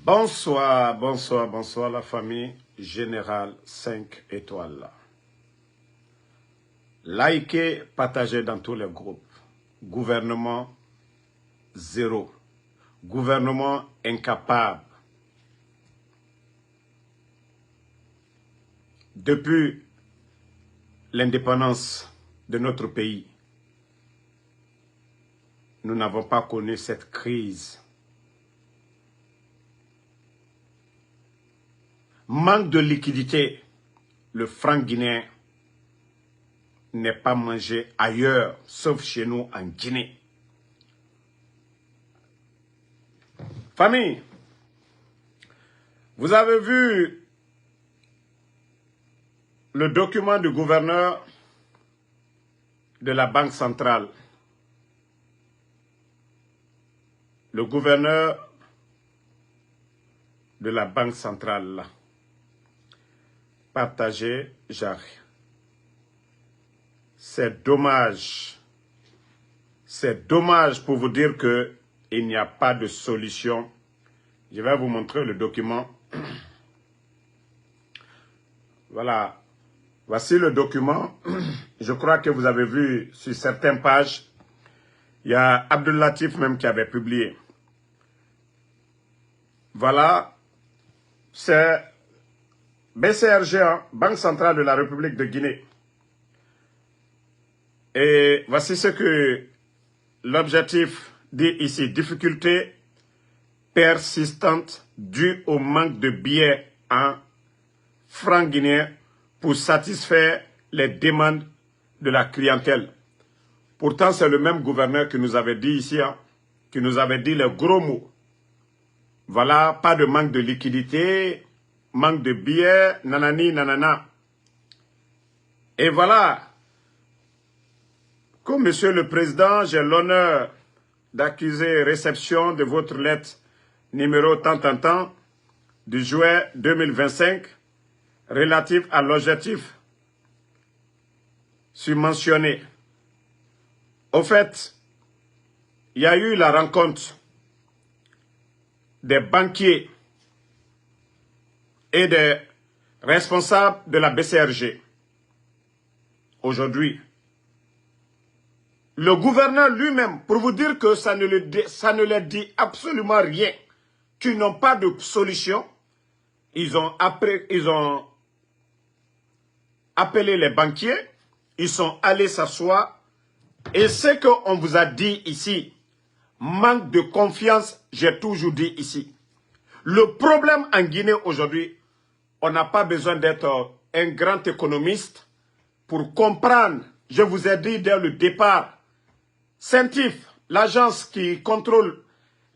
Bonsoir, bonsoir, bonsoir la famille Générale 5 étoiles. Likez, partagez dans tous les groupes. Gouvernement zéro. Gouvernement incapable. Depuis l'indépendance de notre pays, nous n'avons pas connu cette crise. Manque de liquidité, le franc guinéen n'est pas mangé ailleurs, sauf chez nous en Guinée. Famille, vous avez vu le document du gouverneur de la Banque centrale. Le gouverneur de la Banque centrale, là. Partagez, j'arrive. C'est dommage. C'est dommage pour vous dire qu'il n'y a pas de solution. Je vais vous montrer le document. Voilà. Voici le document. Je crois que vous avez vu sur certaines pages. Il y a Abdel Latif même qui avait publié. Voilà. C'est BCRG, hein, Banque centrale de la République de Guinée. Et voici ce que l'objectif dit ici. Difficulté persistante due au manque de billets en francs guinéens pour satisfaire les demandes de la clientèle. Pourtant, c'est le même gouverneur qui nous avait dit ici, hein, qui nous avait dit les gros mots. Voilà, pas de manque de liquidité, manque de billets, nanani, nanana. Et voilà, comme Monsieur le Président, j'ai l'honneur d'accuser réception de votre lettre numéro tant du juin 2025 relative à l'objectif submentionné. Au fait, il y a eu la rencontre des banquiers et des responsables de la BCRG. Aujourd'hui, le gouverneur lui-même, pour vous dire que ça ne leur dit absolument rien, qu'ils n'ont pas de solution, ils ont appelé les banquiers, ils sont allés s'asseoir, et ce qu'on vous a dit ici, manque de confiance, j'ai toujours dit ici. Le problème en Guinée aujourd'hui, on n'a pas besoin d'être un grand économiste pour comprendre. Je vous ai dit dès le départ, CENTIF, l'agence qui contrôle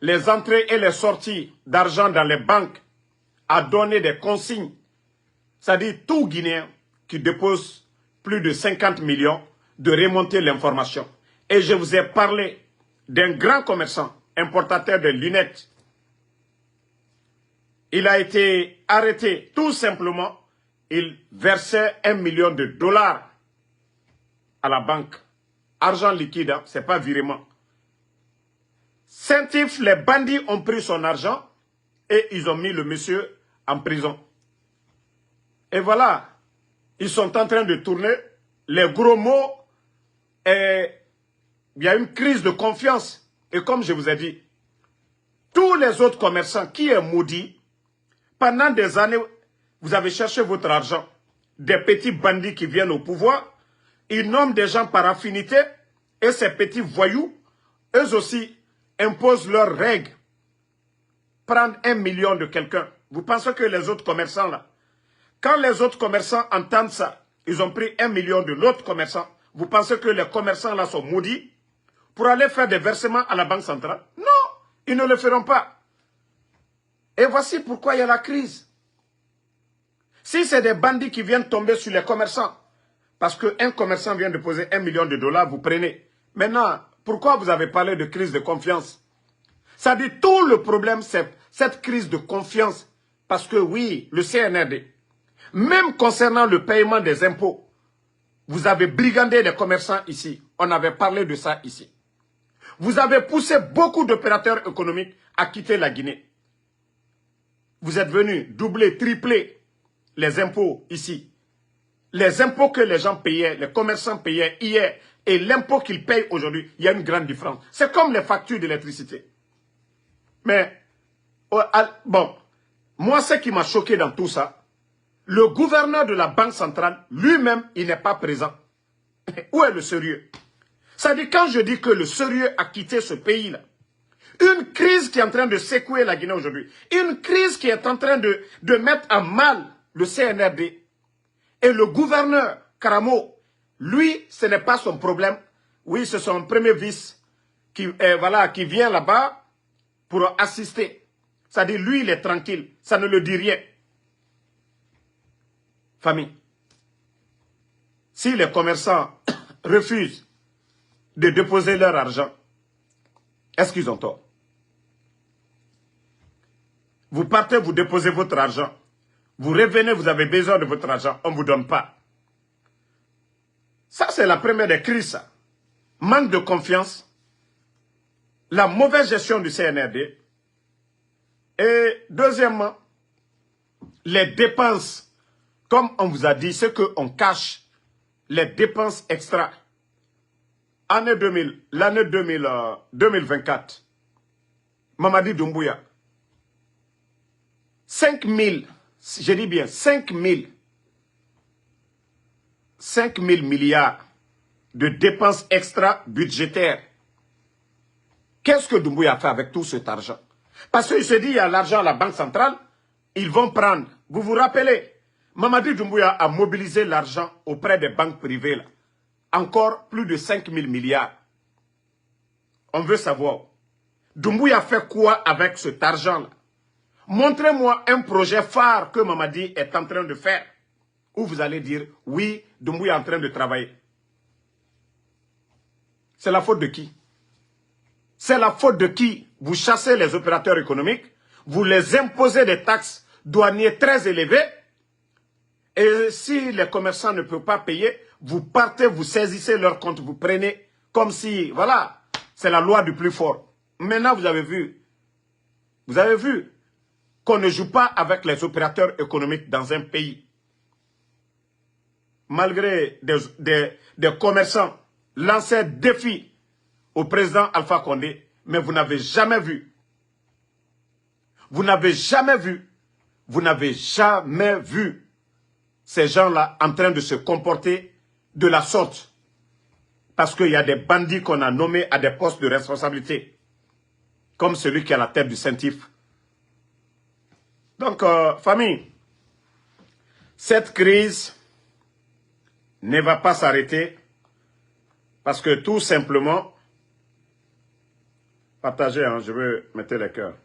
les entrées et les sorties d'argent dans les banques, a donné des consignes. C'est-à-dire tout Guinéen qui dépose plus de 50 millions de remonter l'information. Et je vous ai parlé d'un grand commerçant, importateur de lunettes. Il a été arrêté tout simplement. Il versait $1 million à la banque. Argent liquide, hein, ce n'est pas virement. CENTIF, les bandits ont pris son argent et ils ont mis le monsieur en prison. Et voilà, ils sont en train de tourner les gros mots et il y a une crise de confiance. Et comme je vous ai dit, tous les autres commerçants qui est maudit, pendant des années, vous avez cherché votre argent. Des petits bandits qui viennent au pouvoir, ils nomment des gens par affinité et ces petits voyous, eux aussi, imposent leurs règles. Prendre 1 million de quelqu'un. Vous pensez que les autres commerçants là, quand les autres commerçants entendent ça, ils ont pris 1 million de l'autre commerçant, vous pensez que les commerçants là sont maudits pour aller faire des versements à la Banque centrale? Non, ils ne le feront pas. Et voici pourquoi il y a la crise. Si c'est des bandits qui viennent tomber sur les commerçants, parce qu'un commerçant vient de poser $1 million, vous prenez. Maintenant, pourquoi vous avez parlé de crise de confiance? Ça dit tout le problème, c'est cette crise de confiance. Parce que oui, le CNRD, même concernant le paiement des impôts, vous avez brigandé les commerçants ici. On avait parlé de ça ici. Vous avez poussé beaucoup d'opérateurs économiques à quitter la Guinée. vous êtes venus doubler, tripler les impôts ici. Les impôts que les gens payaient, les commerçants payaient hier et l'impôt qu'ils payent aujourd'hui, il y a une grande différence. C'est comme les factures d'électricité. Mais, bon, moi, ce qui m'a choqué dans tout ça, le gouverneur de la Banque centrale, lui-même, il n'est pas présent. Où est le sérieux? Ça dit, quand je dis que le sérieux a quitté ce pays-là, une crise qui est en train de secouer la Guinée aujourd'hui, une crise qui est en train de mettre à mal le CNRD, et le gouverneur Karamo, lui, ce n'est pas son problème. Oui, c'est son premier vice qui vient là-bas pour assister. Ça dit, lui, il est tranquille. Ça ne le dit rien. Famille. Si les commerçants refusent de déposer leur argent, est-ce qu'ils ont tort? Vous partez, vous déposez votre argent. Vous revenez, vous avez besoin de votre argent, on ne vous donne pas. Ça, c'est la première des crises, ça. Manque de confiance, la mauvaise gestion du CNRD. Et deuxièmement, les dépenses, comme on vous a dit, ce qu'on cache, les dépenses extra. L'année 2024, Mamadi Doumbouya, 5 000, je dis bien 5 000 milliards de dépenses extra-budgétaires. Qu'est-ce que Doumbouya a fait avec tout cet argent? Parce qu'il se dit, il y a l'argent à la Banque centrale, ils vont prendre. Vous vous rappelez, Mamadi Doumbouya a mobilisé l'argent auprès des banques privées. Là. Encore plus de 5 000 milliards. On veut savoir, Doumbouya a fait quoi avec cet argent-là? Montrez-moi un projet phare que Mamadi est en train de faire. Où vous allez dire, oui, Doumbouya est en train de travailler. C'est la faute de qui? C'est la faute de qui? Vous chassez les opérateurs économiques, vous les imposez des taxes douanières très élevées, et si les commerçants ne peuvent pas payer, vous partez, vous saisissez leur compte, vous prenez comme si, voilà, c'est la loi du plus fort. Maintenant, vous avez vu qu'on ne joue pas avec les opérateurs économiques dans un pays. Malgré des commerçants lancer un défi au président Alpha Condé, mais vous n'avez jamais vu. Vous n'avez jamais vu ces gens-là en train de se comporter de la sorte. Parce qu'il y a des bandits qu'on a nommés à des postes de responsabilité. Comme celui qui est à la tête du CENTIF. Donc, famille, cette crise ne va pas s'arrêter parce que tout simplement, partagez, hein, je veux mettre les cœurs.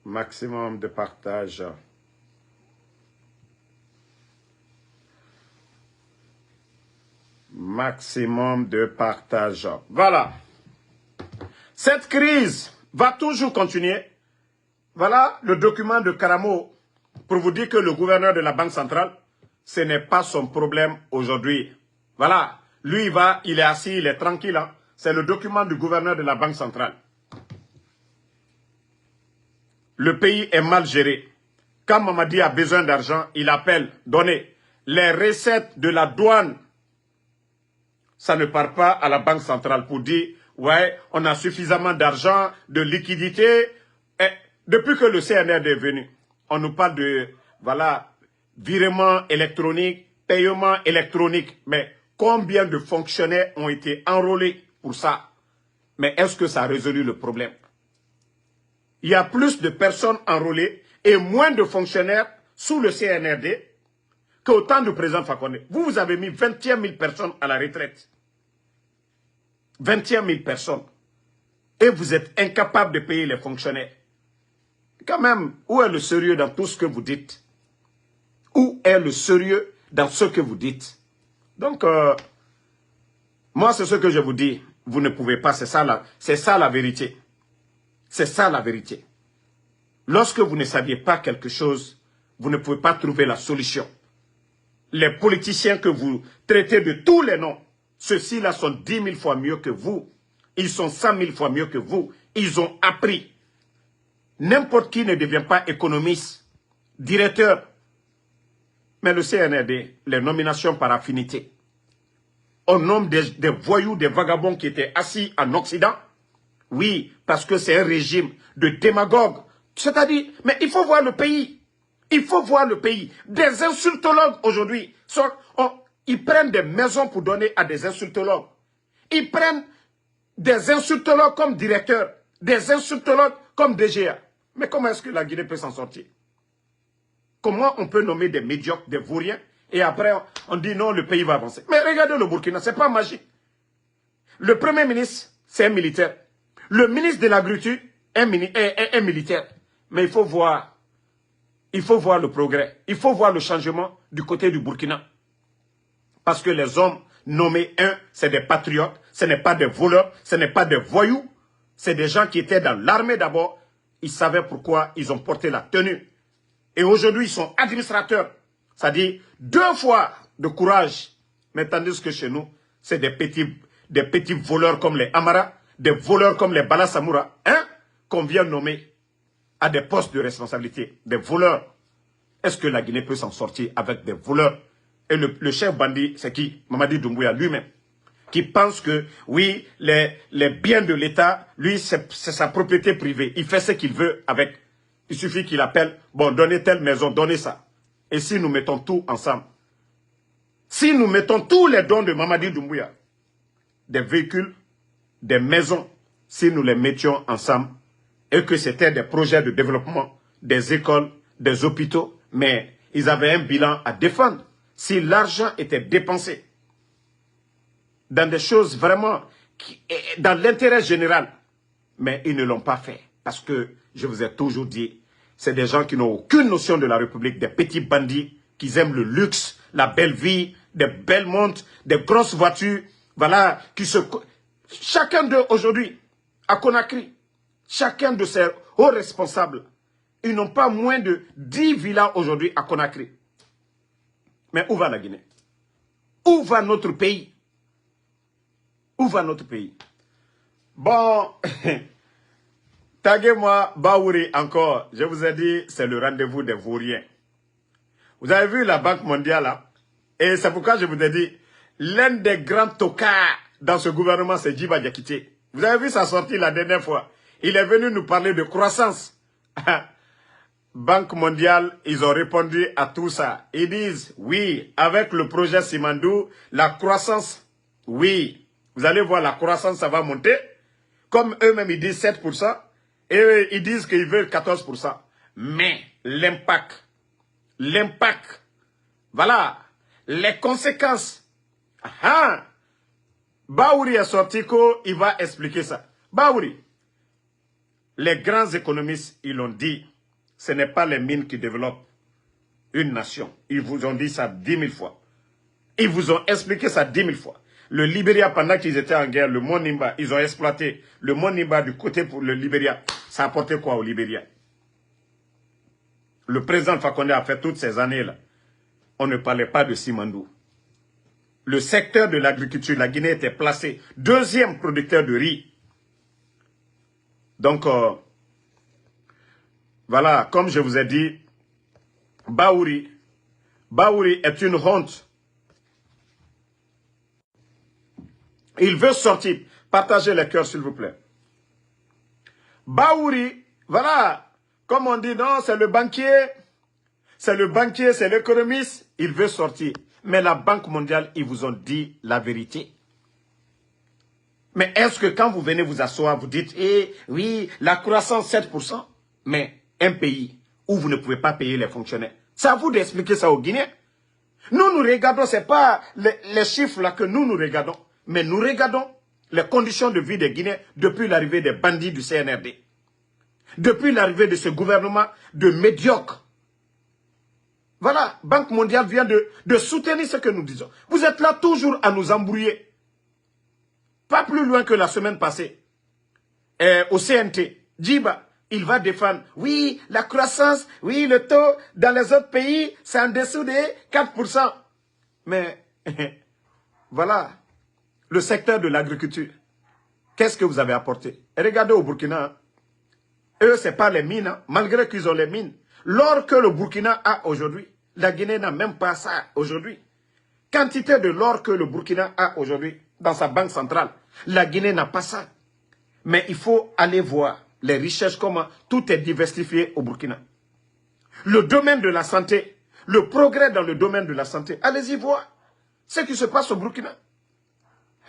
Maximum de partage. Maximum de partage. Voilà. Cette crise va toujours continuer. Voilà le document de Karamo pour vous dire que le gouverneur de la Banque centrale, ce n'est pas son problème aujourd'hui. Voilà. Lui, il est assis, il est tranquille. Hein. C'est le document du gouverneur de la Banque centrale. Le pays est mal géré. Quand Mamadi a besoin d'argent, il appelle, donnez. Les recettes de la douane, ça ne part pas à la Banque centrale pour dire, ouais, on a suffisamment d'argent, de liquidité. Et depuis que le CNRD est venu, on nous parle de, voilà, virement électronique, paiement électronique. Mais combien de fonctionnaires ont été enrôlés pour ça? Mais est-ce que ça a résolu le problème? Il y a plus de personnes enrôlées et moins de fonctionnaires sous le CNRD qu'au temps du président Fakonde. Vous avez mis 21 000 personnes à la retraite. 21 000 personnes. Et vous êtes incapable de payer les fonctionnaires. Quand même, où est le sérieux dans tout ce que vous dites? Où est le sérieux dans ce que vous dites? Donc, moi, c'est ce que je vous dis. Vous ne pouvez pas, c'est ça la vérité. C'est ça la vérité. Lorsque vous ne saviez pas quelque chose, vous ne pouvez pas trouver la solution. Les politiciens que vous traitez de tous les noms, ceux-ci-là sont 10 000 fois mieux que vous. Ils sont 100 000 fois mieux que vous. Ils ont appris. N'importe qui ne devient pas économiste, directeur. Mais le CNRD, les nominations par affinité. On nomme des voyous, des vagabonds qui étaient assis en Occident. Oui, parce que c'est un régime de démagogues. C'est-à-dire, mais il faut voir le pays. Il faut voir le pays. Des insultologues aujourd'hui, ils prennent des maisons pour donner à des insultologues. Ils prennent des insultologues comme directeurs, des insultologues comme DGA. Mais comment est-ce que la Guinée peut s'en sortir? Comment on peut nommer des médiocres, des vauriens, et après on dit non, le pays va avancer. Mais regardez le Burkina, c'est pas magique. Le Premier ministre, c'est un militaire. Le ministre de l'Agriculture est un militaire. Mais il faut voir le progrès. Il faut voir le changement du côté du Burkina. Parce que les hommes nommés, c'est des patriotes, ce n'est pas des voleurs, ce n'est pas des voyous. C'est des gens qui étaient dans l'armée d'abord. Ils savaient pourquoi ils ont porté la tenue. Et aujourd'hui, ils sont administrateurs. C'est-à-dire 2 fois de courage. Mais tandis que chez nous, c'est des petits voleurs comme les Amara, des voleurs comme les Bala Samoura, qu'on vient nommer à des postes de responsabilité. Des voleurs. Est-ce que la Guinée peut s'en sortir avec des voleurs? Et le chef bandit, c'est qui? Mamadi Doumbouya lui-même. Qui pense que, oui, les biens de l'État, lui, c'est sa propriété privée. Il fait ce qu'il veut avec. Il suffit qu'il appelle, bon, donnez telle maison, donnez ça. Et si nous mettons tout ensemble, si nous mettons tous les dons de Mamadi Doumbouya, des véhicules, des maisons, si nous les mettions ensemble, et que c'était des projets de développement, des écoles, des hôpitaux, mais ils avaient un bilan à défendre. Si l'argent était dépensé dans des choses vraiment, dans l'intérêt général, mais ils ne l'ont pas fait. Parce que, je vous ai toujours dit, c'est des gens qui n'ont aucune notion de la République, des petits bandits, qui aiment le luxe, la belle vie, des belles montres, des grosses voitures, voilà, chacun d'eux aujourd'hui, à Conakry, chacun de ces hauts responsables, ils n'ont pas moins de 10 villas aujourd'hui à Conakry. Mais où va la Guinée? Où va notre pays? Où va notre pays? Bon, taguez-moi Baouri encore. Je vous ai dit, c'est le rendez-vous des vauriens. Vous avez vu la Banque mondiale là? Et c'est pourquoi je vous ai dit, l'un des grands tocards dans ce gouvernement, c'est Djiba Diakité. Vous avez vu sa sortie la dernière fois? Il est venu nous parler de croissance. Banque mondiale, ils ont répondu à tout ça. Ils disent, oui, avec le projet Simandou, la croissance, oui. Vous allez voir, la croissance, ça va monter. Comme eux-mêmes, ils disent 7%. Et ils disent qu'ils veulent 14%. Mais l'impact, voilà, les conséquences. Baouri est sorti, il va expliquer ça. Baouri, les grands économistes, ils l'ont dit, ce n'est pas les mines qui développent une nation. Ils vous ont dit ça 10 000 fois. Ils vous ont expliqué ça 10 000 fois. Le Libéria, pendant qu'ils étaient en guerre, le Mont Nimba, ils ont exploité le Mont Nimba du côté pour le Libéria. Ça a apporté quoi au Libéria? Le président Fakonde a fait toutes ces années-là. On ne parlait pas de Simandou. Le secteur de l'agriculture, la Guinée était placée 2e producteur de riz. Donc, voilà, comme je vous ai dit, Baouri est une honte. Il veut sortir. Partagez les cœurs, s'il vous plaît. Baouri, voilà, comme on dit, non, c'est le banquier, c'est l'économiste, il veut sortir. Mais la Banque mondiale, ils vous ont dit la vérité. Mais est-ce que quand vous venez vous asseoir, vous dites, eh oui, la croissance 7%, mais un pays où vous ne pouvez pas payer les fonctionnaires, c'est à vous d'expliquer ça aux Guinéens. Nous regardons, ce n'est pas les chiffres là que nous regardons, mais nous regardons les conditions de vie des Guinéens depuis l'arrivée des bandits du CNRD. Depuis l'arrivée de ce gouvernement de médiocre. Voilà, Banque mondiale vient de soutenir ce que nous disons. Vous êtes là toujours à nous embrouiller. Pas plus loin que la semaine passée, au CNT, Djiba, il va défendre, oui, la croissance, oui, le taux dans les autres pays, c'est en dessous de 4%. Mais, voilà, le secteur de l'agriculture, Qu'est-ce que vous avez apporté? Et regardez au Burkina, hein. Eux, ce n'est pas les mines, hein, malgré qu'ils ont les mines. L'or que le Burkina a aujourd'hui, la Guinée n'a même pas ça aujourd'hui. Quantité de l'or que le Burkina a aujourd'hui dans sa banque centrale, la Guinée n'a pas ça. Mais il faut aller voir les richesses, comment tout est diversifié au Burkina. Le domaine de la santé, le progrès dans le domaine de la santé, allez-y voir ce qui se passe au Burkina.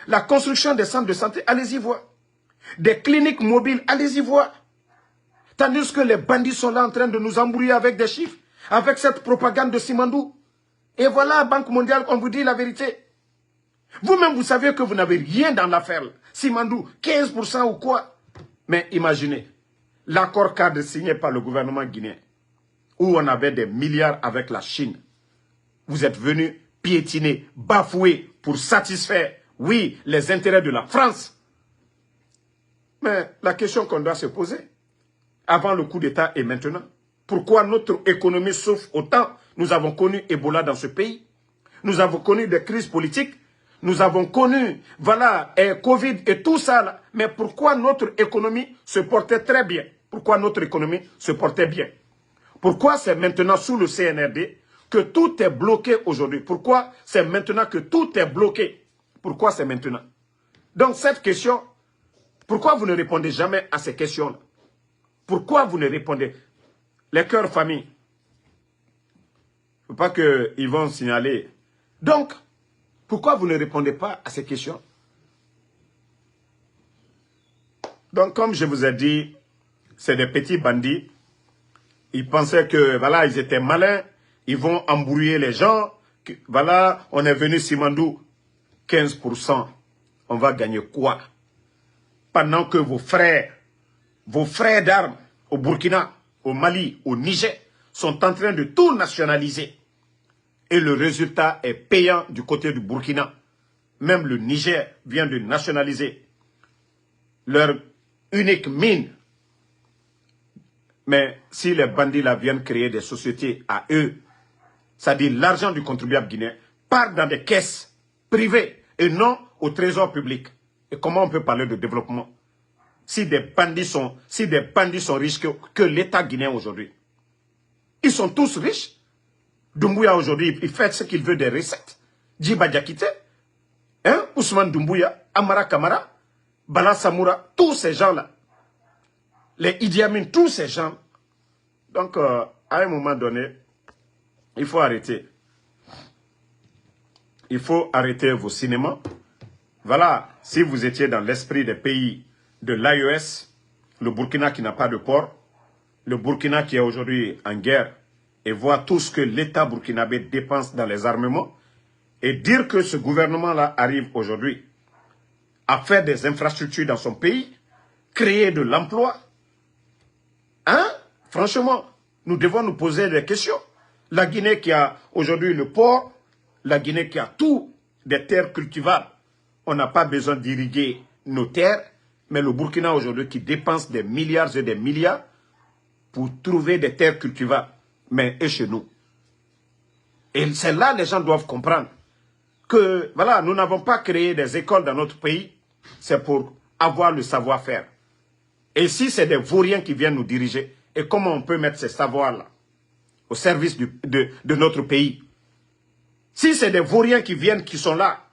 La construction des centres de santé, allez-y voir. Des cliniques mobiles, allez-y voir. Tandis que les bandits sont là en train de nous embrouiller avec des chiffres, avec cette propagande de Simandou. Et voilà, Banque mondiale, on vous dit la vérité. Vous-même, vous savez que vous n'avez rien dans l'affaire. Simandou, 15% ou quoi. Mais imaginez, l'accord cadre signé par le gouvernement guinéen, où on avait des milliards avec la Chine. Vous êtes venus piétiner, bafouer pour satisfaire, oui, les intérêts de la France. Mais la question qu'on doit se poser, avant le coup d'État et maintenant, pourquoi notre économie souffre autant? Nous avons connu Ebola dans ce pays. Nous avons connu des crises politiques. Nous avons connu, voilà, Covid et tout ça. Là. Mais pourquoi notre économie se portait très bien? Pourquoi notre économie se portait bien? Pourquoi c'est maintenant sous le CNRD que tout est bloqué aujourd'hui? Pourquoi c'est maintenant que tout est bloqué? Pourquoi c'est maintenant? Donc cette question, pourquoi vous ne répondez jamais à ces questions-là? Pourquoi vous ne répondez? Les cœurs familles. Il ne faut pas qu'ils vont signaler. Donc, pourquoi vous ne répondez pas à ces questions? Donc, comme je vous ai dit, c'est des petits bandits. Ils pensaient que, voilà, ils étaient malins. Ils vont embrouiller les gens. Que, voilà, on est venu Simandou. 15%. On va gagner quoi? Pendant que vos frères d'armes au Burkina, au Mali, au Niger, sont en train de tout nationaliser. Et le résultat est payant du côté du Burkina. Même le Niger vient de nationaliser leur unique mine. Mais si les bandits là viennent créer des sociétés à eux, c'est-à-dire l'argent du contribuable guinéen, part dans des caisses privées et non au trésor public. Et comment on peut parler de développement si des bandits sont riches que l'État guinéen aujourd'hui? Ils sont tous riches. Doumbouya aujourd'hui, il fait ce qu'il veut des recettes. Djiba Diakité, hein? Ousmane Doumbouya, Amara Kamara, Bala Samoura, tous ces gens-là. Les Idi Amin, tous ces gens. Donc, à un moment donné, il faut arrêter. Il faut arrêter vos cinémas. Voilà, si vous étiez dans l'esprit des pays de l'AES, le Burkina qui n'a pas de port, le Burkina qui est aujourd'hui en guerre, et voir tout ce que l'État burkinabé dépense dans les armements, et dire que ce gouvernement-là arrive aujourd'hui à faire des infrastructures dans son pays, créer de l'emploi, hein? Franchement, nous devons nous poser des questions. La Guinée qui a aujourd'hui le port, la Guinée qui a tout des terres cultivables, on n'a pas besoin d'irriguer nos terres, mais le Burkina aujourd'hui qui dépense des milliards et des milliards pour trouver des terres cultivables. Mais et chez nous. Et c'est là que les gens doivent comprendre que, voilà, nous n'avons pas créé des écoles dans notre pays, c'est pour avoir le savoir-faire. Et si c'est des vauriens qui viennent nous diriger, et comment on peut mettre ces savoirs-là au service de notre pays? Si c'est des vauriens qui viennent, qui sont là,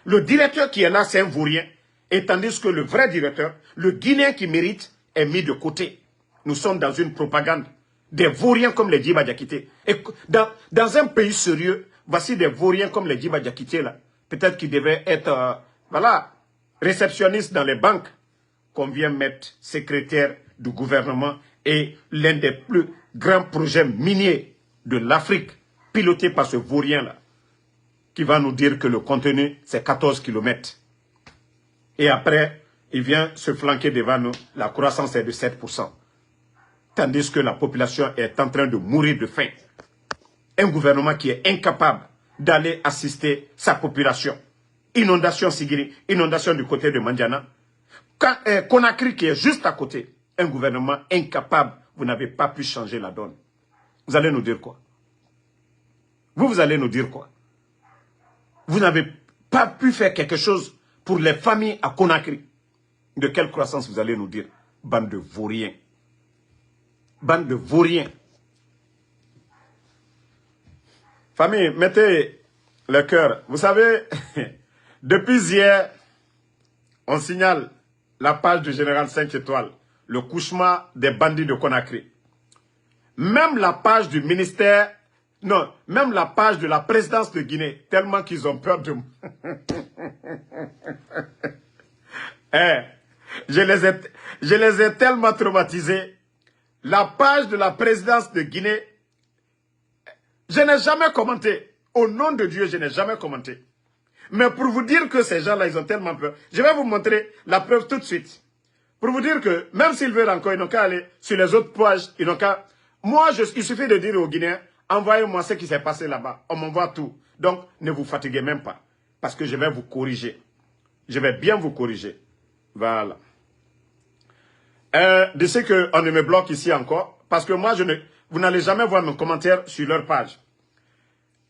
le directeur qui est là, c'est un vaurien, et tandis que le vrai directeur, le Guinéen qui mérite, est mis de côté. Nous sommes dans une propagande. Des vauriens comme les Djiba Diakité. Et dans un pays sérieux, voici des vauriens comme les Djiba Diakité là. Peut-être qu'ils devaient être, voilà, réceptionnistes dans les banques. Qu'on vient mettre secrétaire du gouvernement et l'un des plus grands projets miniers de l'Afrique, piloté par ce vaurien là, qui va nous dire que le contenu c'est 14 km. Et après, il vient se flanquer devant nous, la croissance est de 7%. Tandis que la population est en train de mourir de faim. Un gouvernement qui est incapable d'aller assister sa population. Inondation Sigiri, inondation du côté de Mandiana. Conakry qui est juste à côté. Un gouvernement incapable, vous n'avez pas pu changer la donne. Vous allez nous dire quoi? Vous allez nous dire quoi? Vous n'avez pas pu faire quelque chose pour les familles à Conakry. De quelle croissance vous allez nous dire? Bande de vauriens. Bande de vauriens. Famille, mettez le cœur. Vous savez, depuis hier, on signale la page du général 5 étoiles, le cauchemar des bandits de Conakry. Même la page du ministère, non, même la page de la présidence de Guinée, tellement qu'ils ont peur de moi. Je les ai tellement traumatisés. La page de la présidence de Guinée, je n'ai jamais commenté. Au nom de Dieu, je n'ai jamais commenté. Mais pour vous dire que ces gens-là, ils ont tellement peur. Je vais vous montrer la preuve tout de suite. Pour vous dire que, même s'ils veulent encore, ils n'ont qu'à aller sur les autres pages. Ils n'ont qu'à... Moi, il suffit de dire aux Guinéens, envoyez-moi ce qui s'est passé là-bas. On m'envoie tout. Donc, ne vous fatiguez même pas. Parce que je vais vous corriger. Je vais bien vous corriger. Voilà. D'ici qu'on ne me bloque ici encore. Parce que moi, vous n'allez jamais voir mes commentaires sur leur page.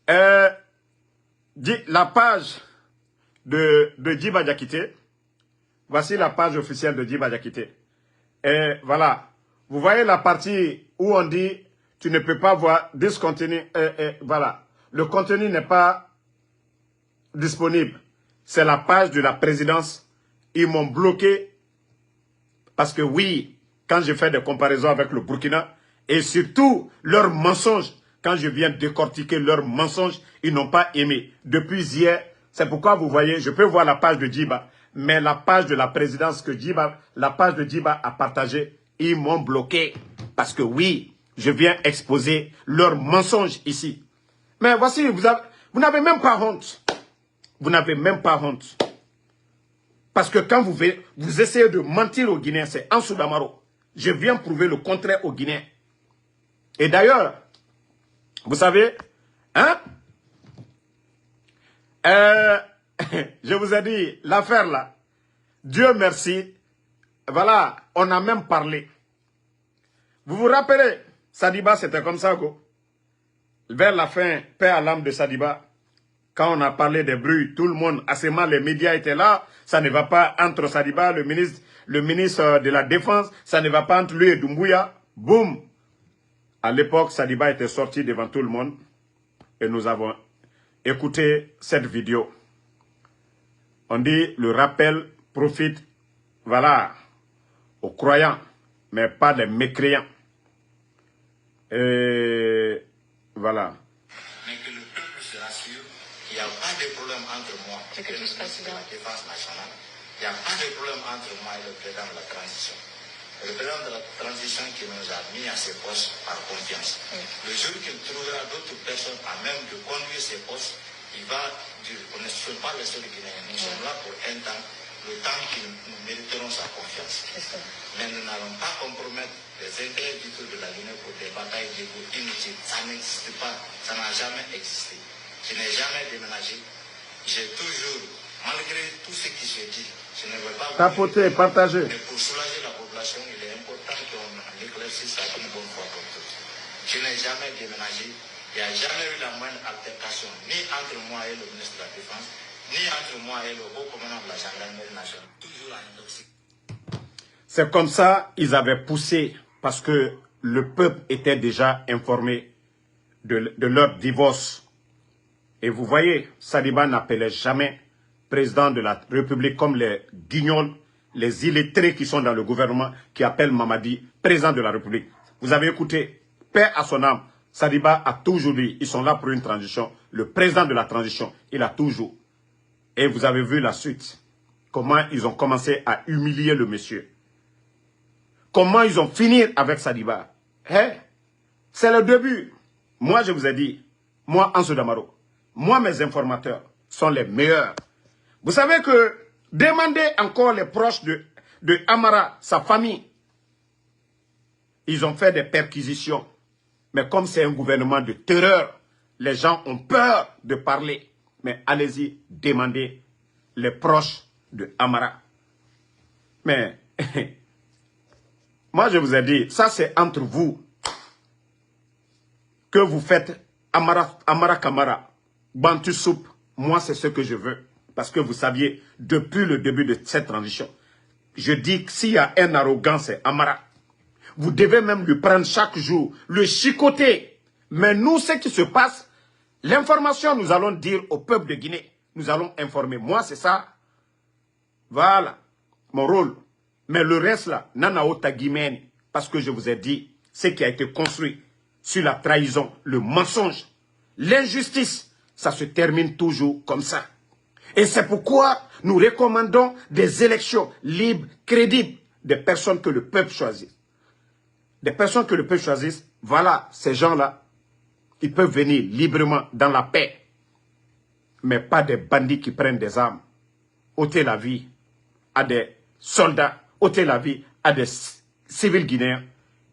La page de Djiba Diakité. Voici la page officielle de Djiba Diakité. Et voilà. Vous voyez la partie où on dit tu ne peux pas voir this contenu. Voilà. Le contenu n'est pas disponible. C'est la page de la présidence. Ils m'ont bloqué. Parce que oui, quand je fais des comparaisons avec le Burkina, et surtout leurs mensonges, quand je viens décortiquer leurs mensonges, ils n'ont pas aimé. Depuis hier, c'est pourquoi vous voyez, je peux voir la page de Djiba, mais la page de la présidence que la page de Djiba a partagée, ils m'ont bloqué. Parce que oui, je viens exposer leurs mensonges ici. Mais voici, vous n'avez même pas honte. Vous n'avez même pas honte. Parce que quand vous essayez de mentir aux Guinéens, c'est Ansou Damaro. Je viens prouver le contraire aux Guinéens. Et d'ailleurs, vous savez, hein? Je vous ai dit, l'affaire là, Dieu merci, voilà, on a même parlé. Vous vous rappelez, Sadiba, c'était comme ça, quoi. Vers la fin, paix à l'âme de Sadiba, quand on a parlé des bruits, tout le monde, assez mal, les médias étaient là, ça ne va pas entre Sadiba, le ministre de la Défense, ça ne va pas entre lui et Doumbouya, boum. À l'époque, Sadiba était sorti devant tout le monde et nous avons écouté cette vidéo. On dit le rappel profite, voilà, aux croyants, mais pas des mécréants. Et voilà. Mais que le peuple se rassure, il n'y a pas de problème entre moi et le ministre de la Défense nationale. Il n'y a pas de problème entre moi et le président de la transition. Le président de la transition qui nous a mis à ses postes par confiance. Le jour qu'il trouvera d'autres personnes à même de conduire ses postes, il va dire, on ne sont pas les seuls Guinéens, nous sommes là pour un temps, le temps que nous mériterons sa confiance. Mais nous n'allons pas compromettre les intérêts vitaux de la Guinée pour des batailles d'ego inutiles. Ça n'existe pas, ça n'a jamais existé. Je n'ai jamais déménagé. J'ai toujours, malgré tout ce qui se dit, je ne veux pas tapoter, partager. Mais pour soulager la population, il est important qu'on éclaircisse ça une bonne fois pour toutes. Je n'ai jamais déménagé. Il n'y a jamais eu la moindre altercation, ni entre moi et le ministre de la Défense, ni entre moi et le haut commandant de la gendarmerie nationale. Toujours en intoxique. C'est comme ça qu'ils avaient poussé, parce que le peuple était déjà informé de leur divorce. Et vous voyez, Sadiba n'appelait jamais président de la République comme les guignols, les illettrés qui sont dans le gouvernement, qui appellent Mamadi président de la République. Vous avez écouté, paix à son âme, Sadiba a toujours dit, ils sont là pour une transition. Le président de la transition, il a toujours. Et vous avez vu la suite. Comment ils ont commencé à humilier le monsieur. Comment ils ont fini avec Sadiba. Hein? C'est le début. Moi, je vous ai dit, moi, Ansou Damaro, moi, mes informateurs sont les meilleurs. Vous savez que demandez encore les proches de Amara, sa famille. Ils ont fait des perquisitions. Mais comme c'est un gouvernement de terreur, les gens ont peur de parler. Mais allez-y, demandez les proches de Amara. Mais, moi je vous ai dit, ça c'est entre vous que vous faites Amara Kamara, Bantu Soup. Moi c'est ce que je veux. Parce que vous saviez, depuis le début de cette transition, Je dis que s'il y a un arrogant, c'est Amara. Vous devez même lui prendre chaque jour, le chicoter. Mais nous, ce qui se passe, l'information, nous allons dire au peuple de Guinée. Nous allons informer. Moi, c'est ça. Voilà, mon rôle. Mais le reste là, Nanao Tagimeni, parce que je vous ai dit, ce qui a été construit sur la trahison, le mensonge, l'injustice, ça se termine toujours comme ça. Et c'est pourquoi nous recommandons des élections libres, crédibles, des personnes que le peuple choisit. Des personnes que le peuple choisit, voilà, ces gens-là, ils peuvent venir librement dans la paix. Mais pas des bandits qui prennent des armes, ôter la vie à des soldats, ôter la vie à des civils guinéens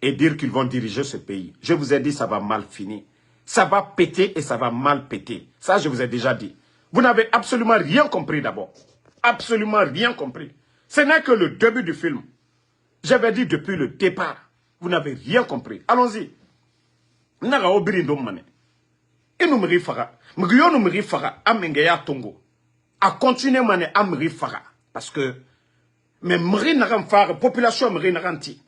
et dire qu'ils vont diriger ce pays. Je vous ai dit, ça va mal finir. Ça va péter et ça va mal péter. Ça, je vous ai déjà dit. Vous n'avez absolument rien compris d'abord. Absolument rien compris. Ce n'est que le début du film. J'avais dit depuis le départ. Vous n'avez rien compris. Allons-y. Naga obirindo mane. Et nous me fara. Mgyo nous me fara. Amengeya tongo. A continuer mane amri fara. Parce que, mais mri n'aram fara, population mri n'aranti.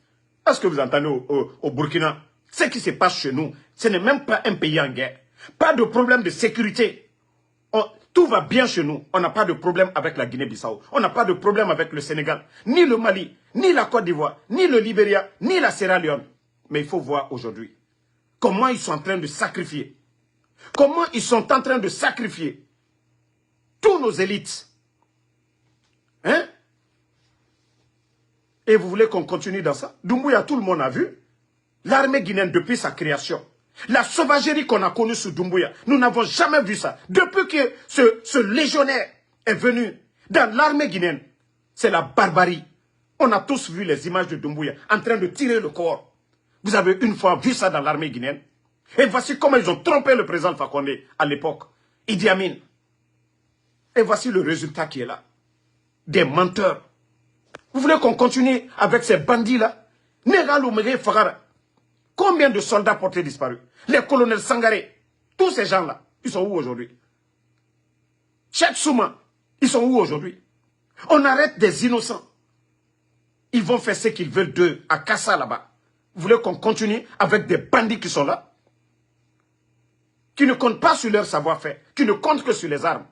Est-ce que vous entendez au Burkina? Ce qui se passe chez nous, ce n'est même pas un pays en guerre. Pas de problème de sécurité. Tout va bien chez nous. On n'a pas de problème avec la Guinée-Bissau. On n'a pas de problème avec le Sénégal. Ni le Mali, ni la Côte d'Ivoire, ni le Libéria, ni la Sierra Leone. Mais il faut voir aujourd'hui comment ils sont en train de sacrifier. Comment ils sont en train de sacrifier tous nos élites. Hein? Et vous voulez qu'on continue dans ça? Doumbouya, tout le monde a vu. L'armée guinéenne, depuis sa création, la sauvagerie qu'on a connue sous Doumbouya, nous n'avons jamais vu ça. Depuis que ce légionnaire est venu dans l'armée guinéenne, c'est la barbarie. On a tous vu les images de Doumbouya en train de tirer le corps. Vous avez une fois vu ça dans l'armée guinéenne? Et voici comment ils ont trompé le président Fakonde à l'époque, Idi Amin. Et voici le résultat qui est là. Des menteurs. Vous voulez qu'on continue avec ces bandits-là? Combien de soldats portés disparus? Les colonels Sangaré, tous ces gens-là, ils sont où aujourd'hui? Cheikh Souma, ils sont où aujourd'hui? On arrête des innocents. Ils vont faire ce qu'ils veulent d'eux à Kassa là-bas. Vous voulez qu'on continue avec des bandits qui sont là? Qui ne comptent pas sur leur savoir-faire, qui ne comptent que sur les armes.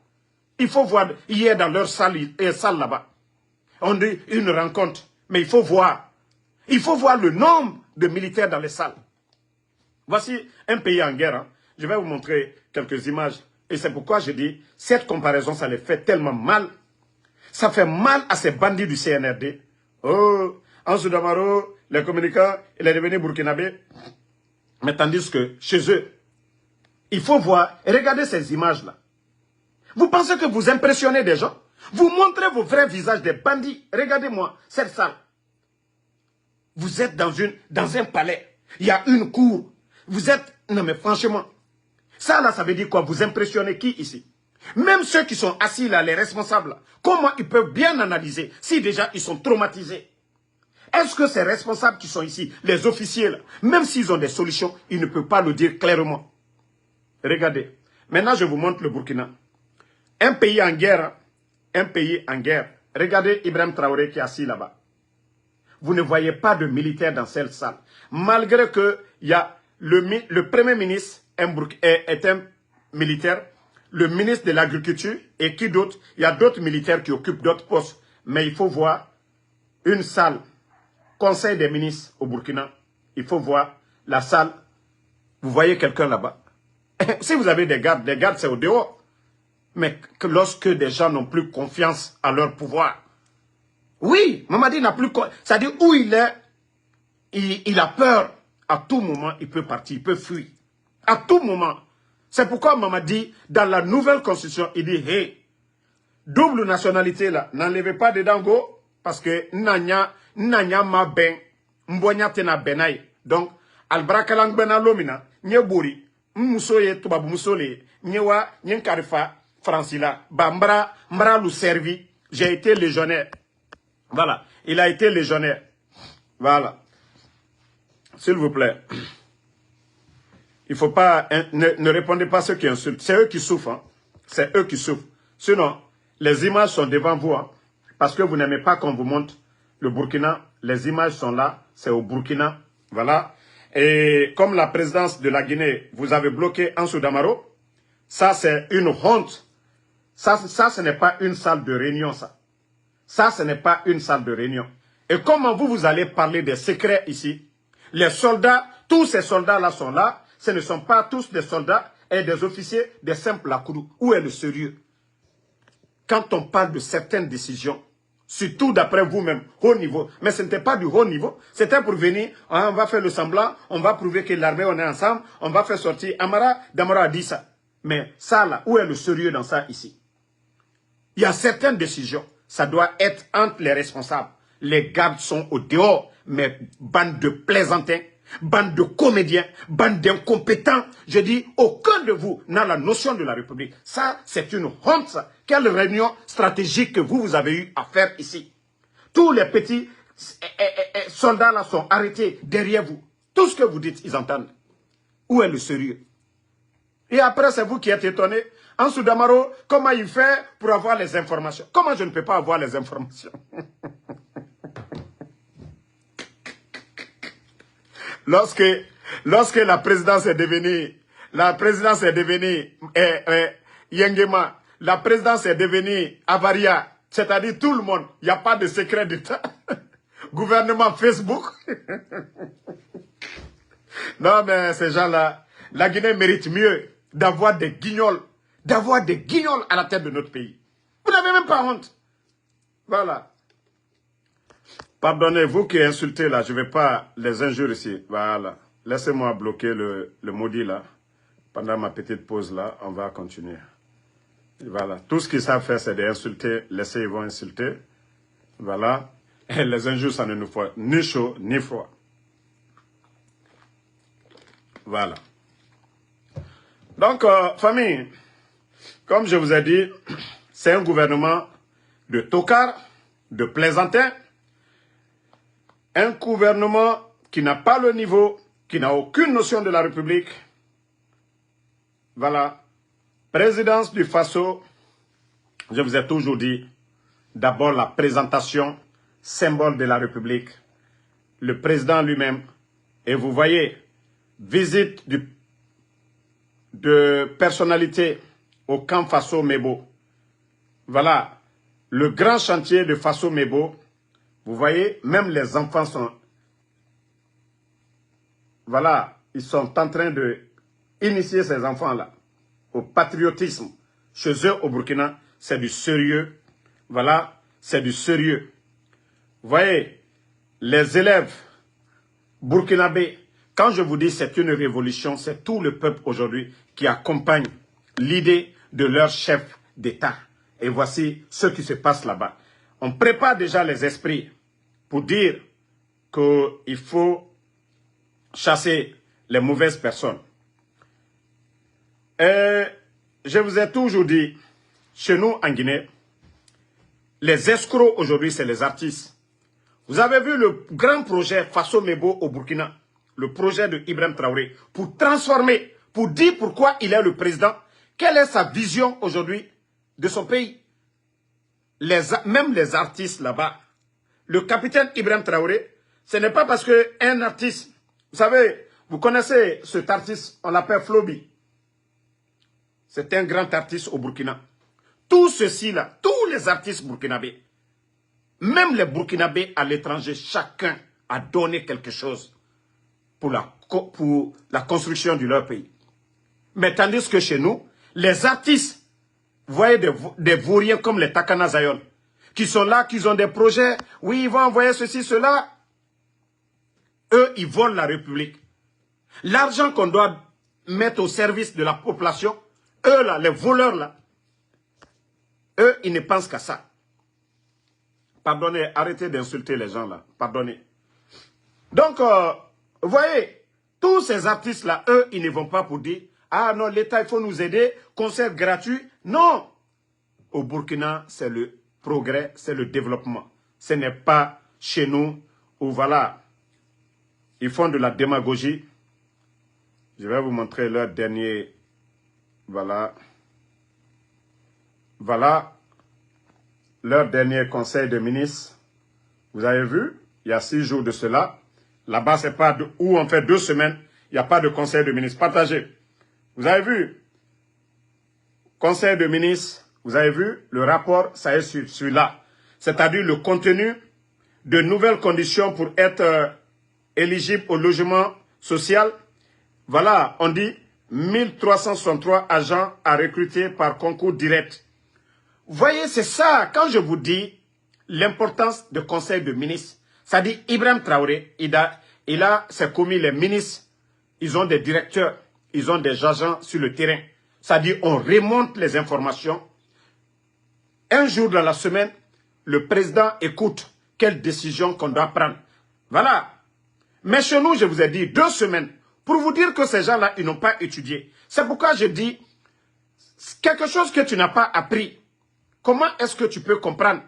Il faut voir hier dans leur salle là-bas. On dit une rencontre, mais il faut voir. Il faut voir le nombre de militaires dans les salles. Voici un pays en guerre. Hein. Je vais vous montrer quelques images. Et c'est pourquoi je dis, cette comparaison, ça les fait tellement mal. Ça fait mal à ces bandits du CNRD. Oh, Ansou Damaro, les communicants, il est devenu burkinabé. Mais tandis que chez eux, il faut voir, et regardez ces images-là. Vous pensez que vous impressionnez des gens? Vous montrez vos vrais visages des bandits. Regardez-moi cette salle. Vous êtes dans un palais. Il y a une cour. Vous êtes... Non mais franchement, ça là, ça veut dire quoi? Vous impressionnez qui ici? Même ceux qui sont assis là, les responsables, comment ils peuvent bien analyser si déjà ils sont traumatisés? Est-ce que ces responsables qui sont ici, les officiers là, même s'ils ont des solutions, ils ne peuvent pas le dire clairement? Regardez. Maintenant, je vous montre le Burkina. Un pays en guerre. Un pays en guerre. Regardez Ibrahim Traoré qui est assis là-bas. Vous ne voyez pas de militaires dans cette salle. Malgré que il y a le premier ministre est un militaire, le ministre de l'Agriculture et qui d'autre? Il y a d'autres militaires qui occupent d'autres postes. Mais il faut voir une salle, conseil des ministres au Burkina. Il faut voir la salle. Vous voyez quelqu'un là-bas. Si vous avez des gardes c'est au dehors. Mais que lorsque des gens n'ont plus confiance à leur pouvoir. Oui, Mamadi n'a plus... C'est-à-dire où il est, il a peur. À tout moment, il peut partir, il peut fuir. À tout moment. C'est pourquoi Mamadi, dans la nouvelle constitution, il dit, hey, double nationalité là, n'enlevez pas de dango, parce que nanya ma ben, mbonya tena benai. Donc, albrakalang bena lomina, nye bori, mousoye tubabu mousole, nyewa, nyen karifa, francila, mbra lu servi, j'ai été légionnaire. Voilà, il a été légionnaire. Voilà. S'il vous plaît. Il ne faut pas... Ne répondez pas à ceux qui insultent. C'est eux qui souffrent. Hein. C'est eux qui souffrent. Sinon, les images sont devant vous. Hein, parce que vous n'aimez pas qu'on vous montre le Burkina, les images sont là, c'est au Burkina, voilà. Et comme la présidence de la Guinée, vous avez bloqué Ansou Damaro, ça c'est une honte. Ça ce n'est pas une salle de réunion, ça. Ça, ce n'est pas une salle de réunion. Et comment vous allez parler des secrets ici? Les soldats, tous ces soldats-là sont là. Ce ne sont pas tous des soldats et des officiers, des simples Lakoudou. Où est le sérieux? Quand on parle de certaines décisions, surtout d'après vous-même, haut niveau, mais ce n'était pas du haut niveau, c'était pour venir, hein, on va faire le semblant, on va prouver que l'armée, on est ensemble, on va faire sortir Amara, Damara a dit ça. Mais ça là, où est le sérieux dans ça ici? Il y a certaines décisions, ça doit être entre les responsables. Les gardes sont au dehors, mais bande de plaisantins, bande de comédiens, bande d'incompétents. Je dis, aucun de vous n'a la notion de la République. Ça, c'est une honte. Ça. Quelle réunion stratégique que vous avez eu à faire ici? Tous les petits soldats là sont arrêtés derrière vous. Tout ce que vous dites, ils entendent. Où est le sérieux? Et après, c'est vous qui êtes étonné. Ansou Damaro, comment il fait pour avoir les informations? Comment je ne peux pas avoir les informations? Lorsque la présidence est devenue Yengema, la présidence est devenue Avaria, c'est-à-dire tout le monde, il n'y a pas de secret d'État. Gouvernement Facebook. Non, mais ces gens-là, la Guinée mérite mieux d'avoir des guignols à la tête de notre pays. Vous n'avez même pas honte. Voilà. Pardonnez, vous qui insultez là, je ne vais pas les injures ici. Voilà. Laissez-moi bloquer le maudit là. Pendant ma petite pause là, on va continuer. Voilà. Tout ce qu'ils savent faire, c'est d'insulter. Laissez, ils vont insulter. Voilà. Et les injures, ça ne nous fait ni chaud, ni froid. Voilà. Donc, famille, comme je vous ai dit, c'est un gouvernement de tocards, de plaisantins, un gouvernement qui n'a pas le niveau, qui n'a aucune notion de la République. Voilà. Présidence du Faso, je vous ai toujours dit, d'abord la présentation, symbole de la République, le président lui-même, et vous voyez, visite de personnalité au camp Faso Mebo. Voilà, le grand chantier de Faso Mebo. Vous voyez, même les enfants sont... Voilà, ils sont en train de initier ces enfants-là au patriotisme. Chez eux, au Burkina, c'est du sérieux. Voilà, c'est du sérieux. Vous voyez, les élèves burkinabés, quand je vous dis c'est une révolution, c'est tout le peuple aujourd'hui qui accompagne l'idée de leur chef d'État. Et voici ce qui se passe là-bas. On prépare déjà les esprits pour dire qu'il faut chasser les mauvaises personnes. Et je vous ai toujours dit, chez nous en Guinée, les escrocs aujourd'hui, c'est les artistes. Vous avez vu le grand projet Faso Mebo au Burkina, le projet de Ibrahim Traoré, pour transformer, pour dire pourquoi il est le président, quelle est sa vision aujourd'hui de son pays. Même les artistes là-bas, le capitaine Ibrahim Traoré, ce n'est pas parce qu'un artiste, vous savez, vous connaissez cet artiste, on l'appelle Flobi. C'est un grand artiste au Burkina. Tout ceci là, tous les artistes burkinabés, même les Burkinabés à l'étranger, chacun a donné quelque chose pour la construction de leur pays. Mais tandis que chez nous, les artistes, vous voyez des vauriens comme les Takana Zayon, qui sont là, qui ont des projets, oui, ils vont envoyer ceci, cela. Eux, ils volent la République. L'argent qu'on doit mettre au service de la population, eux là, les voleurs là, eux, ils ne pensent qu'à ça. Pardonnez, arrêtez d'insulter les gens là. Pardonnez. Donc, vous voyez, tous ces artistes-là, eux, ils ne vont pas pour dire, ah non, l'État, il faut nous aider, concert gratuit. Non. Au Burkina, c'est le progrès, c'est le développement. Ce n'est pas chez nous où, voilà, ils font de la démagogie. Je vais vous montrer leur dernier, voilà. Voilà leur dernier conseil de ministre. Vous avez vu, il y a 6 jours de cela. Là-bas, c'est pas où on fait 2 semaines. Il n'y a pas de conseil de ministre. Partagez. Vous avez vu, conseil de ministre, vous avez vu, le rapport, ça est sur celui-là. C'est-à-dire le contenu de nouvelles conditions pour être éligible au logement social. Voilà, on dit 1363 agents à recruter par concours direct. Vous voyez, c'est ça, quand je vous dis l'importance du conseil de ministres, ça dit Ibrahim Traoré, il a ses commis, les ministres, ils ont des directeurs, ils ont des agents sur le terrain. Ça dit on remonte les informations. Un jour dans la semaine, le président écoute quelle décision qu'on doit prendre. Voilà. Mais chez nous, je vous ai dit 2 semaines pour vous dire que ces gens-là, ils n'ont pas étudié. C'est pourquoi je dis quelque chose que tu n'as pas appris. Comment est-ce que tu peux comprendre?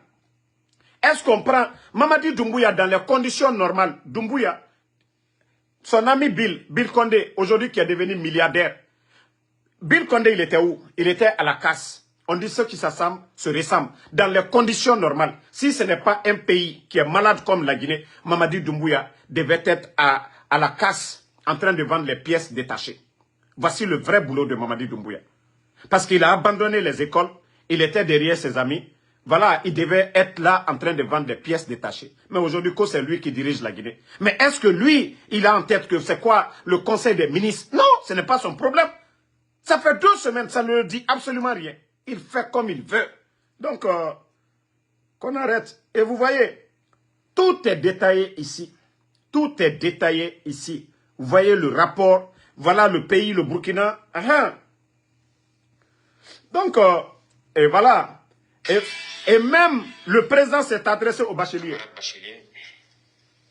Est-ce qu'on prend Mamadi Doumbouya dans les conditions normales? Doumbouya, son ami Bill Condé, aujourd'hui qui est devenu milliardaire. Bill Condé, il était où? Il était à la casse. On dit ceux qui s'assemblent se ressemblent. Dans les conditions normales. Si ce n'est pas un pays qui est malade comme la Guinée, Mamadi Doumbouya devait être à la casse en train de vendre les pièces détachées. Voici le vrai boulot de Mamadi Doumbouya. Parce qu'il a abandonné les écoles, il était derrière ses amis. Voilà, il devait être là en train de vendre des pièces détachées. Mais aujourd'hui, c'est lui qui dirige la Guinée. Mais est-ce que lui, il a en tête que c'est quoi le conseil des ministres? Non, ce n'est pas son problème. Ça fait 2 semaines, ça ne dit absolument rien. Il fait comme il veut. Donc, qu'on arrête. Et vous voyez, tout est détaillé ici. Tout est détaillé ici. Vous voyez le rapport. Voilà le pays, le Burkina. Donc, et voilà. Et même le président s'est adressé au bachelier. Bachelier,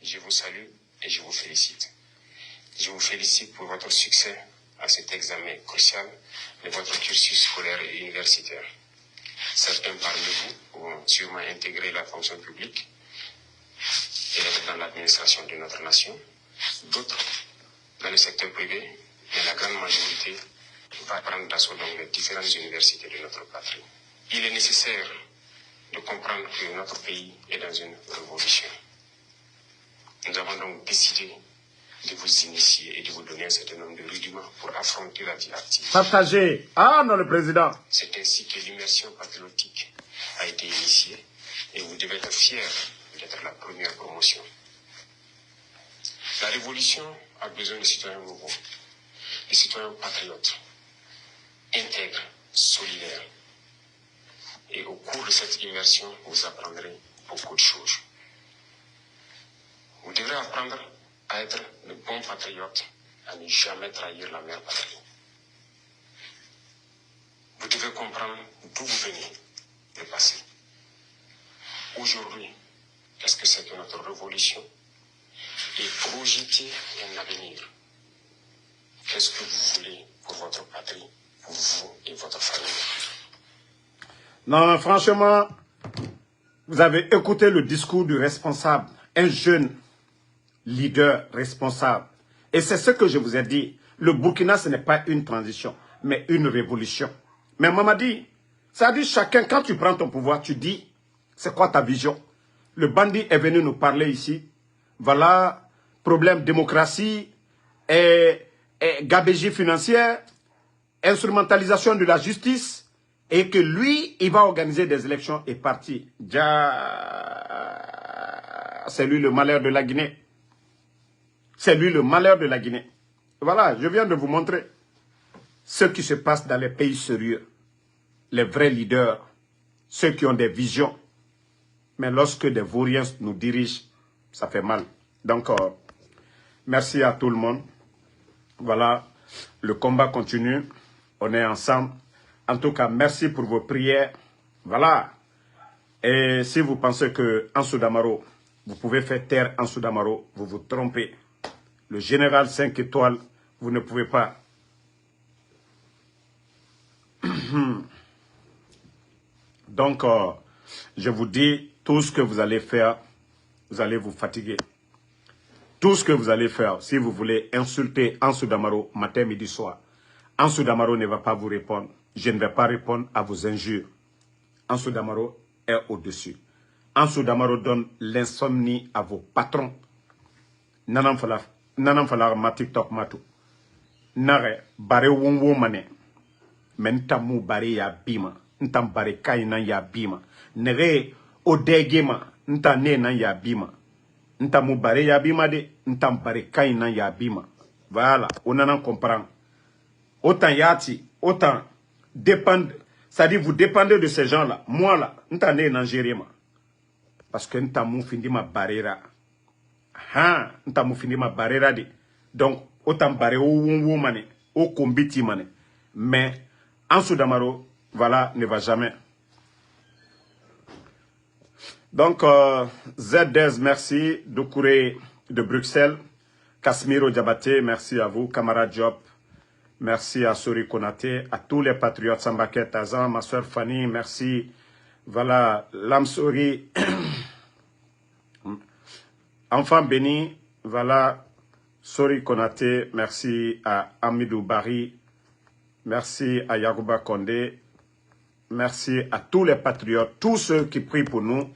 je vous salue et je vous félicite. Je vous félicite pour votre succès à cet examen crucial de votre cursus scolaire et universitaire. Certains parmi vous vont sûrement intégrer la fonction publique et être dans l'administration de notre nation. D'autres dans le secteur privé, mais la grande majorité va prendre d'assaut dans les différentes universités de notre patrie. Il est nécessaire de comprendre que notre pays est dans une révolution. Nous avons donc décidé de vous initier et de vous donner un certain nombre de rudiments pour affronter la vie active. Partagez. Ah non, le président. C'est ainsi que l'immersion patriotique a été initiée et vous devez être fiers d'être la première promotion. La révolution a besoin de citoyens nouveaux, de citoyens patriotes, intègres, solidaires. Et au cours de cette immersion, vous apprendrez beaucoup de choses. Vous devrez apprendre à être de bons patriotes, à ne jamais trahir la mère patrie. Vous devez comprendre d'où vous venez, le passé. Aujourd'hui, qu'est-ce que c'est que notre révolution? Et projeter un avenir. Qu'est-ce que vous voulez pour votre patrie, pour vous et votre famille? Non, franchement, vous avez écouté le discours du responsable, un jeune leader responsable. Et c'est ce que je vous ai dit. Le Burkina, ce n'est pas une transition, mais une révolution. Mais Mamadi, ça dit chacun, quand tu prends ton pouvoir, tu dis, c'est quoi ta vision? Le bandit est venu nous parler ici. Voilà, problème démocratie, et gabégie financière, instrumentalisation de la justice, et que lui, il va organiser des élections et partir. C'est lui le malheur de la Guinée. C'est lui le malheur de la Guinée. Voilà, je viens de vous montrer ce qui se passe dans les pays sérieux. Les vrais leaders, ceux qui ont des visions. Mais lorsque des vauriens nous dirigent, ça fait mal. Donc, merci à tout le monde. Voilà, le combat continue. On est ensemble. En tout cas, merci pour vos prières. Voilà. Et si vous pensez que Ansou Damaro, vous pouvez faire taire Ansou Damaro, vous vous trompez. Le général 5 étoiles, vous ne pouvez pas. Donc, je vous dis, tout ce que vous allez faire, vous allez vous fatiguer. Tout ce que vous allez faire, si vous voulez insulter Ansou Damaro matin, midi, soir, Ansou Damaro ne va pas vous répondre. Je ne vais pas répondre à vos injures. Ansou Damaro est au-dessus. Ansou Damaro donne l'insomnie à vos patrons. Nanam fala ma TikTok matu. Nare bare wonwo mane. Men tamu bare ya bima. Ntam bare kainan ya bima. Nere odegema. Nta ne nan ya bima. Ntamu bare ya bima de. Ntam bare kainan ya bima. Voilà. On en comprend. Autant yati. Autant dépendre. C'est-à-dire vous dépendez de ces gens-là. Moi là. Nta ne nan gérima. Parce que ntamu findi ma barera. Ha. Ntamu findi ma barera de. Donc. Autant baré au mané. Au combiti mané. Mais. Ansou Damaro, voilà, ne va jamais. Donc, ZDES, merci. Doucouré de Bruxelles. Casimiro Diabaté, merci à vous. Camarade Job, merci à Sori Konaté. À tous les patriotes, Sambaket, Azan, ma soeur Fanny, merci. Voilà, Lamsori. Enfant béni, voilà. Sori Konaté, merci à Amidou Bari. Merci à Yagouba Kondé. Merci à tous les patriotes, tous ceux qui prient pour nous.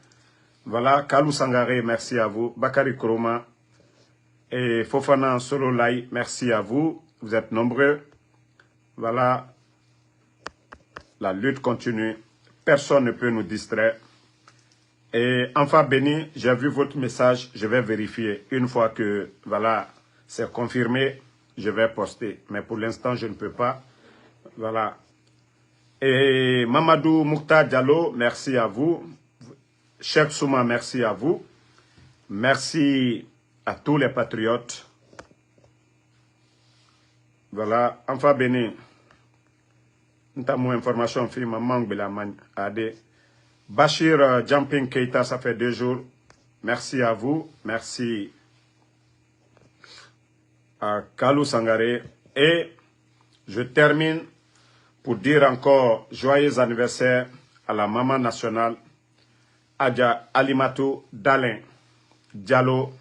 Voilà, Kalou Sangaré, merci à vous. Bakari Koroma et Fofana Sololai, merci à vous. Vous êtes nombreux. Voilà, la lutte continue. Personne ne peut nous distraire. Et enfin, béni, j'ai vu votre message. Je vais vérifier. Une fois que, voilà, c'est confirmé, je vais poster. Mais pour l'instant, je ne peux pas. Voilà. Et Mamadou Moukta Diallo, merci à vous. Cheikh Souma, merci à vous. Merci à tous les patriotes. Voilà. Enfin, béni. Nous avons information sur Maman Ade. Bachir Jumping Keita, ça fait 2 jours. Merci à vous. Merci à Kalou Sangaré. Et je termine pour dire encore joyeux anniversaire à la maman nationale, Adja Alimatou Dalin Diallo.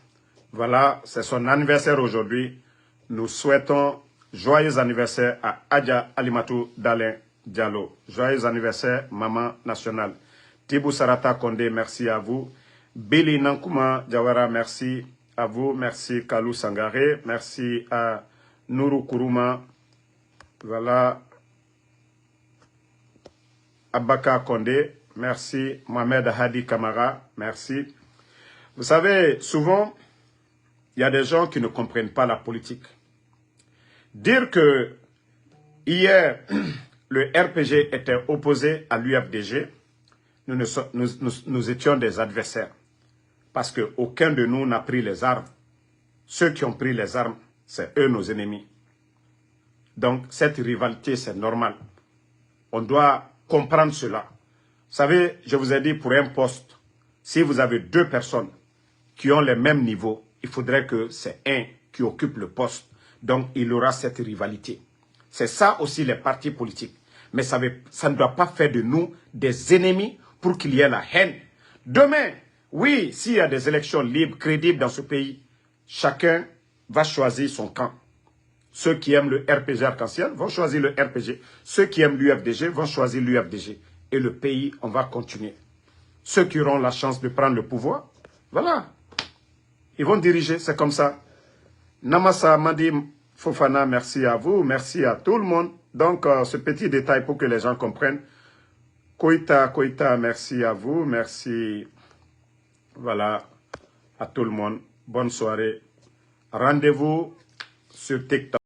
Voilà, c'est son anniversaire aujourd'hui. Nous souhaitons joyeux anniversaire à Adja Alimatou Dalin Diallo. Joyeux anniversaire, maman nationale. Tibou Sarata Kondé, merci à vous. Billy Nankouma Diawara, merci à vous. Merci Kalou Sangaré. Merci à Nourou Kourouma. Voilà. Abaka Kondé, merci. Mohamed Hadi Kamara, merci. Vous savez, souvent, il y a des gens qui ne comprennent pas la politique. Dire que hier, le RPG était opposé à l'UFDG, nous étions des adversaires. Parce qu'aucun de nous n'a pris les armes. Ceux qui ont pris les armes, c'est eux nos ennemis. Donc, cette rivalité, c'est normal. On doit comprendre cela. Vous savez, je vous ai dit, pour un poste, si vous avez 2 personnes qui ont les mêmes niveaux, il faudrait que c'est un qui occupe le poste. Donc, il y aura cette rivalité. C'est ça aussi les partis politiques. Mais ça ne doit pas faire de nous des ennemis pour qu'il y ait la haine. Demain, oui, s'il y a des élections libres, crédibles dans ce pays, chacun va choisir son camp. Ceux qui aiment le RPG arc-en-ciel vont choisir le RPG. Ceux qui aiment l'UFDG vont choisir l'UFDG. Et le pays, on va continuer. Ceux qui auront la chance de prendre le pouvoir, voilà. Ils vont diriger, c'est comme ça. Namasa Madi Fofana, merci à vous. Merci à tout le monde. Donc, ce petit détail pour que les gens comprennent. Koita, merci à vous. Merci, voilà, à tout le monde. Bonne soirée. Rendez-vous sur TikTok.